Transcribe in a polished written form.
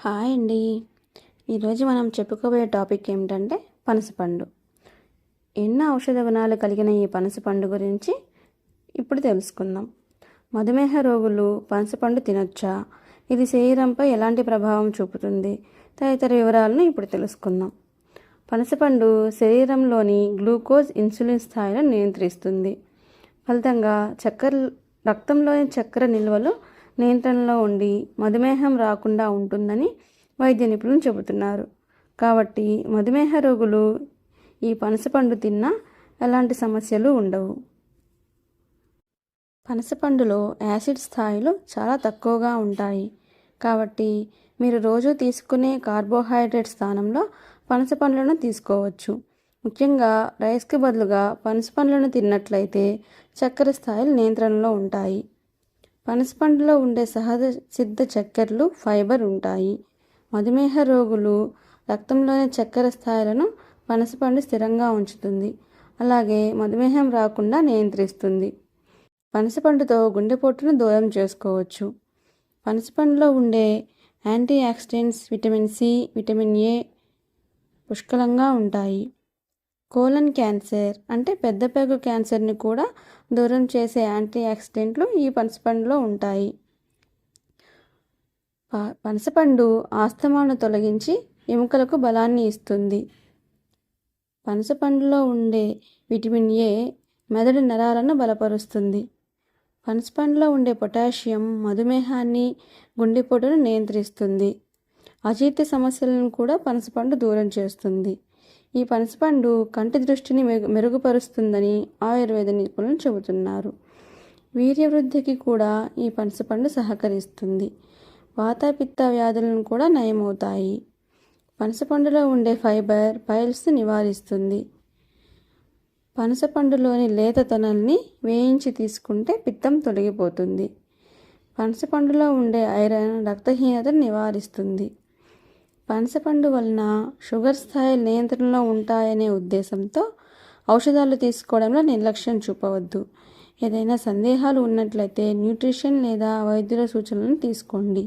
Hi అండి. ఈరోజు మనం చెప్పుకోబోయే టాపిక్ ఏమిటంటే పనసపండు. ఎన్నో ఔషధ గుణాలు కలిగిన ఈ పనసపండు గురించి ఇప్పుడు తెలుసుకుందాం. మధుమేహ రోగులు పనసపండు తినొచ్చా? ఇది శరీరంపై ఎలాంటి ప్రభావం చూపుతుంది? తదితర వివరాలను ఇప్పుడు తెలుసుకుందాం. పనసపండు శరీరంలోని గ్లూకోజ్, ఇన్సులిన్ స్థాయిలను నియంత్రిస్తుంది. ఫలితంగా రక్తంలోని చక్కెర నిల్వలు నియంత్రణలో ఉండి మధుమేహం రాకుండా ఉంటుందని వైద్య నిపుణులు చెబుతున్నారు. కాబట్టి మధుమేహ రోగులు ఈ పనసపండు తిన్నా ఎలాంటి సమస్యలు ఉండవు. పనసపండులో యాసిడ్ స్థాయిలు చాలా తక్కువగా ఉంటాయి. కాబట్టి మీరు రోజు తీసుకునే కార్బోహైడ్రేట్ స్థానంలో పనసపండ్లను తీసుకోవచ్చు. ముఖ్యంగా రైస్కి బదులుగా పనసపండ్లను తిన్నట్లయితే చక్కెర స్థాయిలు నియంత్రణలో ఉంటాయి. పనసపండులో ఉండే సహజ సిద్ధ చక్కెరలు, ఫైబర్ ఉంటాయి. మధుమేహ రోగులు రక్తంలోని చక్కెర స్థాయిలను పనసపండు స్థిరంగా ఉంచుతుంది. అలాగే మధుమేహం రాకుండా నియంత్రిస్తుంది. పనసపండుతో గుండెపోటును దూరం చేసుకోవచ్చు. పనసపండులో ఉండే antioxidants vitamin C, vitamin A పుష్కలంగా ఉంటాయి. కోలన్ క్యాన్సర్ అంటే పెద్దపేగు క్యాన్సర్ని కూడా దూరం చేసే యాంటీ ఆక్సిడెంట్లు ఈ పనసపండులో ఉంటాయి. పనసపండు ఆస్తమాను తొలగించి ఎముకలకు బలాన్ని ఇస్తుంది. పనసపండులో ఉండే విటమిన్ ఏ మెదడు నరాలను బలపరుస్తుంది. పనసపండులో ఉండే పొటాషియం మధుమేహాన్ని, గుండెపోటును నియంత్రిస్తుంది. అజీర్తి సమస్యలను కూడా పనసపండు దూరం చేస్తుంది. ఈ పనసపండు కంటి దృష్టిని మెరుగుపరుస్తుందని ఆయుర్వేద నిపుణులు చెబుతున్నారు. వీర్యవృద్ధికి కూడా ఈ పనసపండు సహకరిస్తుంది. వాతపిత్త వ్యాధులను కూడా నయమవుతాయి. పనసపండులో ఉండే ఫైబర్ పైల్స్ను నివారిస్తుంది. పనసపండులోని లేత తొనల్ని వేయించి తీసుకుంటే పిత్తం తొలగిపోతుంది. పనసపండులో ఉండే ఐరన్ రక్తహీనతను నివారిస్తుంది. పనసపండు వలన షుగర్ స్థాయిలు నియంత్రణలో ఉంటాయనే ఉద్దేశంతో ఔషధాలు తీసుకోవడంలో నిర్లక్ష్యం చూపవద్దు. ఏదైనా సందేహాలు ఉన్నట్లయితే న్యూట్రిషన్ లేదా వైద్యుల సూచనలను తీసుకోండి.